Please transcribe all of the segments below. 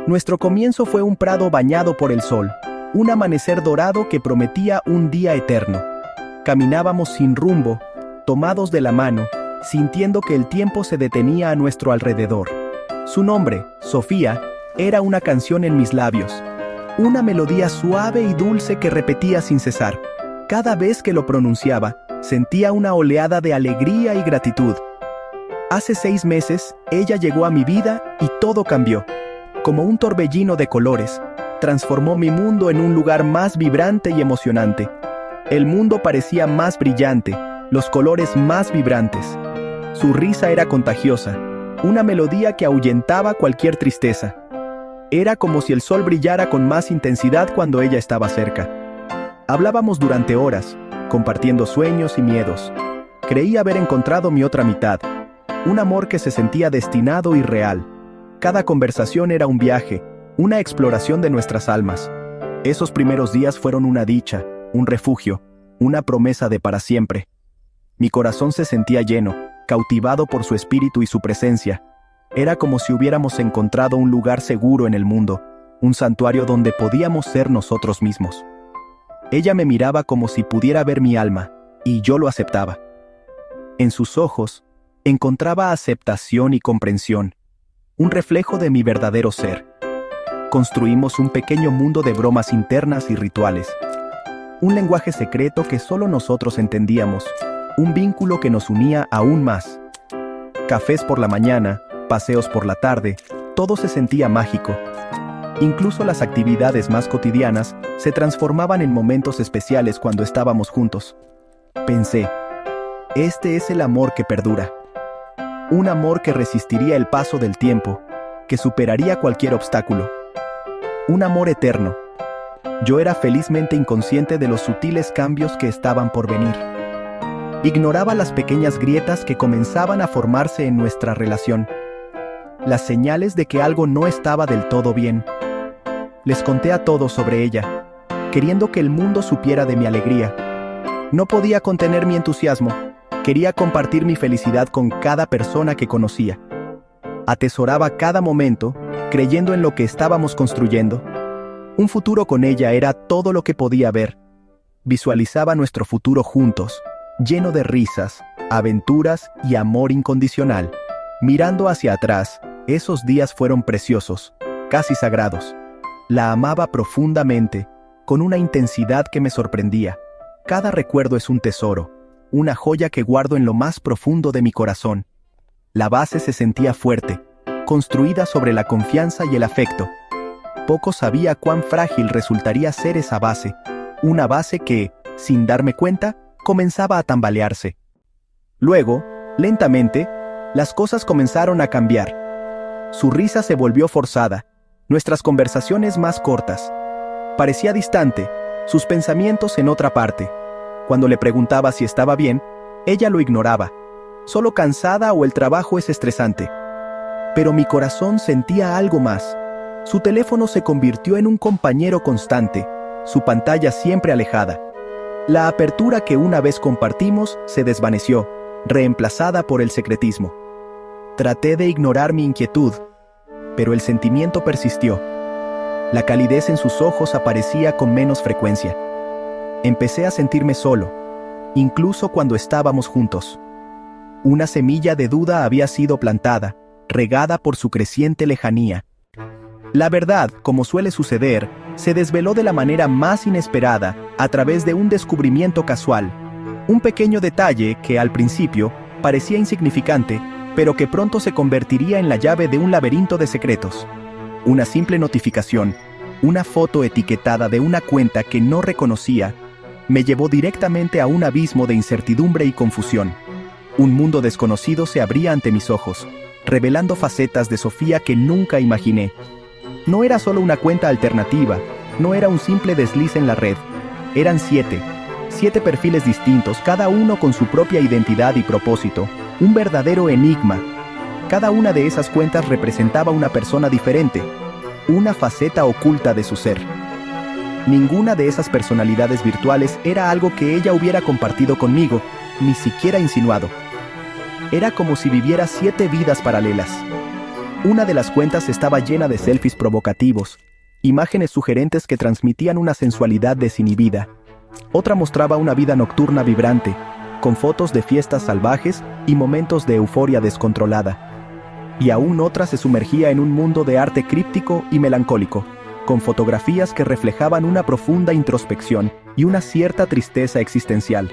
Nuestro comienzo fue un prado bañado por el sol, un amanecer dorado que prometía un día eterno. Caminábamos sin rumbo, tomados de la mano, sintiendo que el tiempo se detenía a nuestro alrededor. Su nombre, Sofía, era una canción en mis labios, una melodía suave y dulce que repetía sin cesar. Cada vez que lo pronunciaba, sentía una oleada de alegría y gratitud. Hace 6 meses, ella llegó a mi vida y todo cambió. Como un torbellino de colores, transformó mi mundo en un lugar más vibrante y emocionante. El mundo parecía más brillante, los colores más vibrantes. Su risa era contagiosa, una melodía que ahuyentaba cualquier tristeza. Era como si el sol brillara con más intensidad cuando ella estaba cerca. Hablábamos durante horas, compartiendo sueños y miedos. Creí haber encontrado mi otra mitad, un amor que se sentía destinado y real. Cada conversación era un viaje, una exploración de nuestras almas. Esos primeros días fueron una dicha, un refugio, una promesa de para siempre. Mi corazón se sentía lleno, cautivado por su espíritu y su presencia. Era como si hubiéramos encontrado un lugar seguro en el mundo, un santuario donde podíamos ser nosotros mismos. Ella me miraba como si pudiera ver mi alma, y yo lo aceptaba. En sus ojos, encontraba aceptación y comprensión, un reflejo de mi verdadero ser. Construimos un pequeño mundo de bromas internas y rituales. Un lenguaje secreto que solo nosotros entendíamos, un vínculo que nos unía aún más. Cafés por la mañana, paseos por la tarde, todo se sentía mágico. Incluso las actividades más cotidianas se transformaban en momentos especiales cuando estábamos juntos. Pensé, este es el amor que perdura. Un amor que resistiría el paso del tiempo, que superaría cualquier obstáculo. Un amor eterno. Yo era felizmente inconsciente de los sutiles cambios que estaban por venir. Ignoraba las pequeñas grietas que comenzaban a formarse en nuestra relación. Las señales de que algo no estaba del todo bien. Les conté a todos sobre ella, queriendo que el mundo supiera de mi alegría. No podía contener mi entusiasmo. Quería compartir mi felicidad con cada persona que conocía. Atesoraba cada momento, creyendo en lo que estábamos construyendo. Un futuro con ella era todo lo que podía ver. Visualizaba nuestro futuro juntos, lleno de risas, aventuras y amor incondicional. Mirando hacia atrás, esos días fueron preciosos, casi sagrados. La amaba profundamente, con una intensidad que me sorprendía. Cada recuerdo es un tesoro, una joya que guardo en lo más profundo de mi corazón. La base se sentía fuerte, construida sobre la confianza y el afecto. Poco sabía cuán frágil resultaría ser esa base, una base que, sin darme cuenta, comenzaba a tambalearse. Luego, lentamente, las cosas comenzaron a cambiar. Su risa se volvió forzada, nuestras conversaciones más cortas. Parecía distante, sus pensamientos en otra parte. Cuando le preguntaba si estaba bien, ella lo ignoraba. Solo cansada o el trabajo es estresante. Pero mi corazón sentía algo más. Su teléfono se convirtió en un compañero constante, su pantalla siempre alejada. La apertura que una vez compartimos se desvaneció, reemplazada por el secretismo. Traté de ignorar mi inquietud, pero el sentimiento persistió. La calidez en sus ojos aparecía con menos frecuencia. Empecé a sentirme solo, incluso cuando estábamos juntos. Una semilla de duda había sido plantada, regada por su creciente lejanía. La verdad, como suele suceder, se desveló de la manera más inesperada a través de un descubrimiento casual. Un pequeño detalle que, al principio, parecía insignificante, pero que pronto se convertiría en la llave de un laberinto de secretos. Una simple notificación, una foto etiquetada de una cuenta que no reconocía, me llevó directamente a un abismo de incertidumbre y confusión. Un mundo desconocido se abría ante mis ojos, revelando facetas de Sofía que nunca imaginé. No era solo una cuenta alternativa, no era un simple desliz en la red. Eran 7 perfiles distintos, cada uno con su propia identidad y propósito, un verdadero enigma. Cada una de esas cuentas representaba una persona diferente, una faceta oculta de su ser. Ninguna de esas personalidades virtuales era algo que ella hubiera compartido conmigo, ni siquiera insinuado. Era como si viviera 7 vidas paralelas. Una de las cuentas estaba llena de selfies provocativos, imágenes sugerentes que transmitían una sensualidad desinhibida. Otra mostraba una vida nocturna vibrante, con fotos de fiestas salvajes y momentos de euforia descontrolada. Y aún otra se sumergía en un mundo de arte críptico y melancólico, con fotografías que reflejaban una profunda introspección y una cierta tristeza existencial.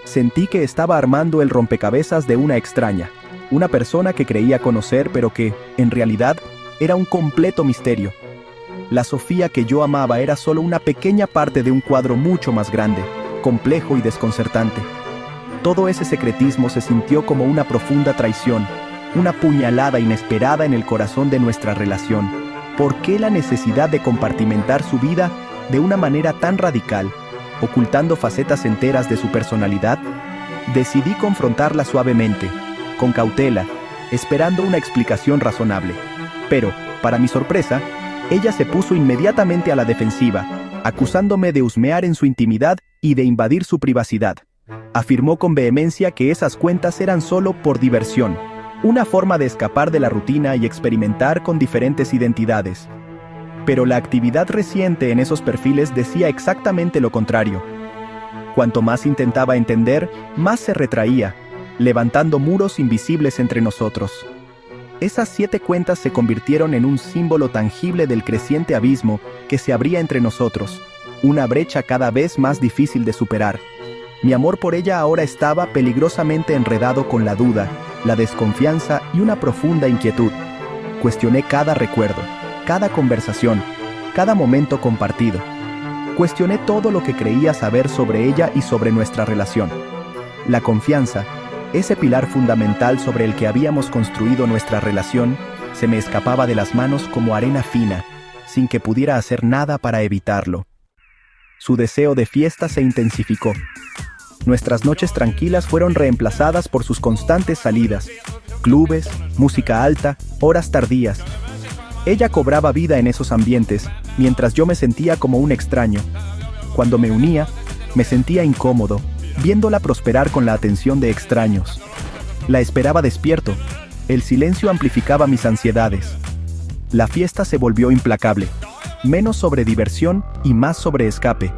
Sentí que estaba armando el rompecabezas de una extraña, una persona que creía conocer pero que, en realidad, era un completo misterio. La Sofía que yo amaba era solo una pequeña parte de un cuadro mucho más grande, complejo y desconcertante. Todo ese secretismo se sintió como una profunda traición, una puñalada inesperada en el corazón de nuestra relación. ¿Por qué la necesidad de compartimentar su vida de una manera tan radical, ocultando facetas enteras de su personalidad? Decidí confrontarla suavemente, con cautela, esperando una explicación razonable. Pero, para mi sorpresa, ella se puso inmediatamente a la defensiva, acusándome de husmear en su intimidad y de invadir su privacidad. Afirmó con vehemencia que esas cuentas eran solo por diversión, una forma de escapar de la rutina y experimentar con diferentes identidades. Pero la actividad reciente en esos perfiles decía exactamente lo contrario. Cuanto más intentaba entender, más se retraía, levantando muros invisibles entre nosotros. Esas 7 cuentas se convirtieron en un símbolo tangible del creciente abismo que se abría entre nosotros, una brecha cada vez más difícil de superar. Mi amor por ella ahora estaba peligrosamente enredado con la duda, la desconfianza y una profunda inquietud. Cuestioné cada recuerdo, cada conversación, cada momento compartido. Cuestioné todo lo que creía saber sobre ella y sobre nuestra relación. La confianza, ese pilar fundamental sobre el que habíamos construido nuestra relación, se me escapaba de las manos como arena fina, sin que pudiera hacer nada para evitarlo. Su deseo de fiesta se intensificó. Nuestras noches tranquilas fueron reemplazadas por sus constantes salidas, clubes, música alta, horas tardías. Ella cobraba vida en esos ambientes, mientras yo me sentía como un extraño. Cuando me unía, me sentía incómodo, viéndola prosperar con la atención de extraños. La esperaba despierto. El silencio amplificaba mis ansiedades. La fiesta se volvió implacable, menos sobre diversión y más sobre escape.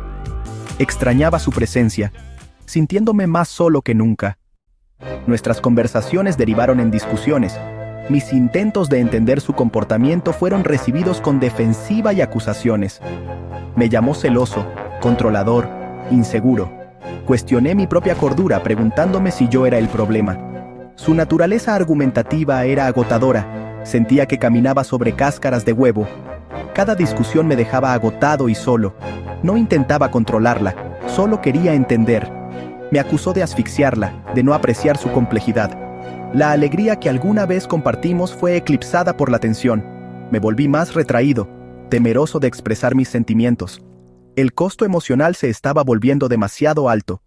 Extrañaba su presencia, sintiéndome más solo que nunca. Nuestras conversaciones derivaron en discusiones. Mis intentos de entender su comportamiento fueron recibidos con defensiva y acusaciones. Me llamó celoso, controlador, inseguro. Cuestioné mi propia cordura preguntándome si yo era el problema. Su naturaleza argumentativa era agotadora. Sentía que caminaba sobre cáscaras de huevo. Cada discusión me dejaba agotado y solo. No intentaba controlarla, solo quería entender. Me acusó de asfixiarla, de no apreciar su complejidad. La alegría que alguna vez compartimos fue eclipsada por la tensión. Me volví más retraído, temeroso de expresar mis sentimientos. El costo emocional se estaba volviendo demasiado alto.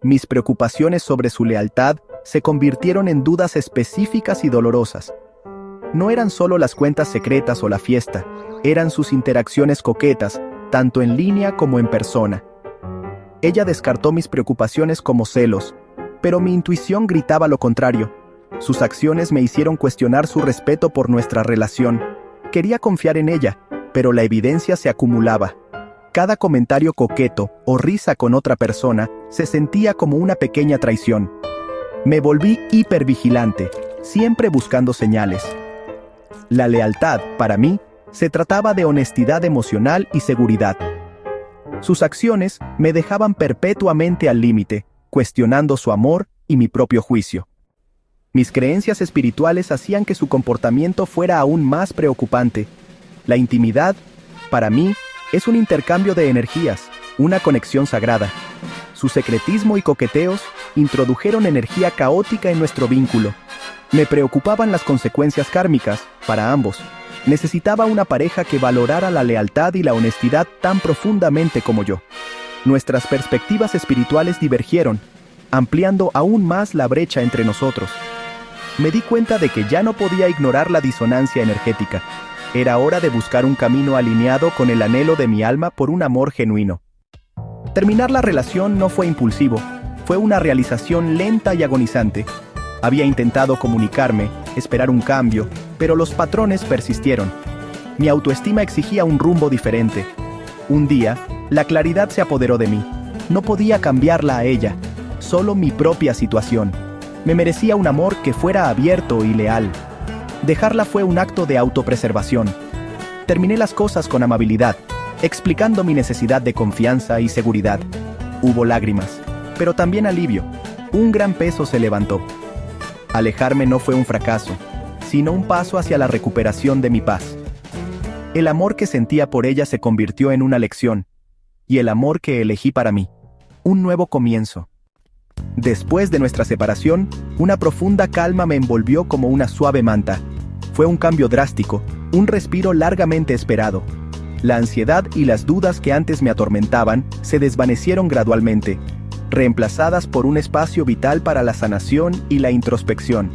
Mis preocupaciones sobre su lealtad se convirtieron en dudas específicas y dolorosas. No eran solo las cuentas secretas o la fiesta, eran sus interacciones coquetas, tanto en línea como en persona. Ella descartó mis preocupaciones como celos, pero mi intuición gritaba lo contrario. Sus acciones me hicieron cuestionar su respeto por nuestra relación. Quería confiar en ella, pero la evidencia se acumulaba. Cada comentario coqueto o risa con otra persona se sentía como una pequeña traición. Me volví hipervigilante, siempre buscando señales. La lealtad, para mí, se trataba de honestidad emocional y seguridad. Sus acciones me dejaban perpetuamente al límite, cuestionando su amor y mi propio juicio. Mis creencias espirituales hacían que su comportamiento fuera aún más preocupante. La intimidad, para mí, es un intercambio de energías, una conexión sagrada. Su secretismo y coqueteos introdujeron energía caótica en nuestro vínculo. Me preocupaban las consecuencias kármicas, para ambos. Necesitaba una pareja que valorara la lealtad y la honestidad tan profundamente como yo. Nuestras perspectivas espirituales divergieron, ampliando aún más la brecha entre nosotros. Me di cuenta de que ya no podía ignorar la disonancia energética. Era hora de buscar un camino alineado con el anhelo de mi alma por un amor genuino. Terminar la relación no fue impulsivo, fue una realización lenta y agonizante. Había intentado comunicarme, esperar un cambio, pero los patrones persistieron. Mi autoestima exigía un rumbo diferente. Un día, la claridad se apoderó de mí. No podía cambiarla a ella, solo mi propia situación. Me merecía un amor que fuera abierto y leal. Dejarla fue un acto de autopreservación. Terminé las cosas con amabilidad, explicando mi necesidad de confianza y seguridad. Hubo lágrimas, pero también alivio. Un gran peso se levantó. Alejarme no fue un fracaso, sino un paso hacia la recuperación de mi paz. El amor que sentía por ella se convirtió en una lección, y el amor que elegí para mí, un nuevo comienzo. Después de nuestra separación, una profunda calma me envolvió como una suave manta. Fue un cambio drástico, un respiro largamente esperado. La ansiedad y las dudas que antes me atormentaban se desvanecieron gradualmente, reemplazadas por un espacio vital para la sanación y la introspección.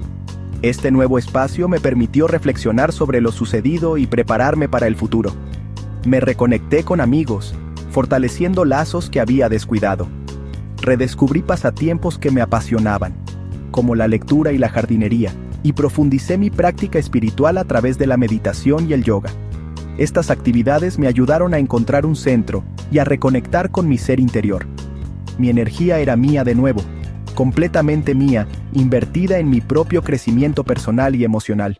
Este nuevo espacio me permitió reflexionar sobre lo sucedido y prepararme para el futuro. Me reconecté con amigos, fortaleciendo lazos que había descuidado. Redescubrí pasatiempos que me apasionaban, como la lectura y la jardinería, y profundicé mi práctica espiritual a través de la meditación y el yoga. Estas actividades me ayudaron a encontrar un centro y a reconectar con mi ser interior. Mi energía era mía de nuevo, completamente mía, invertida en mi propio crecimiento personal y emocional.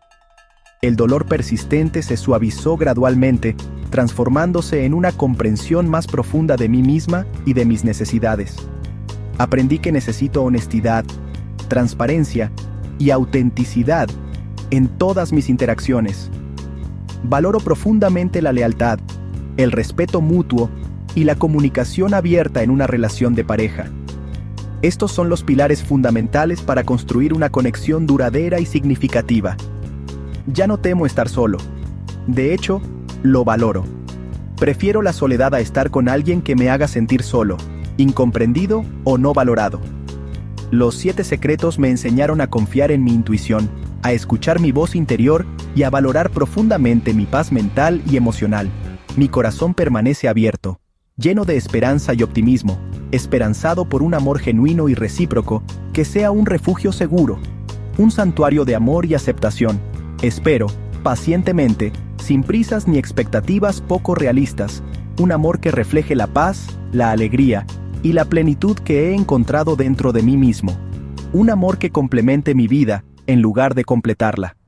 El dolor persistente se suavizó gradualmente, transformándose en una comprensión más profunda de mí misma y de mis necesidades. Aprendí que necesito honestidad, transparencia y autenticidad en todas mis interacciones. Valoro profundamente la lealtad, el respeto mutuo y la comunicación abierta en una relación de pareja. Estos son los pilares fundamentales para construir una conexión duradera y significativa. Ya no temo estar solo. De hecho, lo valoro. Prefiero la soledad a estar con alguien que me haga sentir solo, incomprendido o no valorado. Los 7 secretos me enseñaron a confiar en mi intuición, a escuchar mi voz interior y a valorar profundamente mi paz mental y emocional. Mi corazón permanece abierto, lleno de esperanza y optimismo, esperanzado por un amor genuino y recíproco que sea un refugio seguro, un santuario de amor y aceptación. Espero, pacientemente, sin prisas ni expectativas poco realistas, un amor que refleje la paz, la alegría y la plenitud que he encontrado dentro de mí mismo. Un amor que complemente mi vida, en lugar de completarla.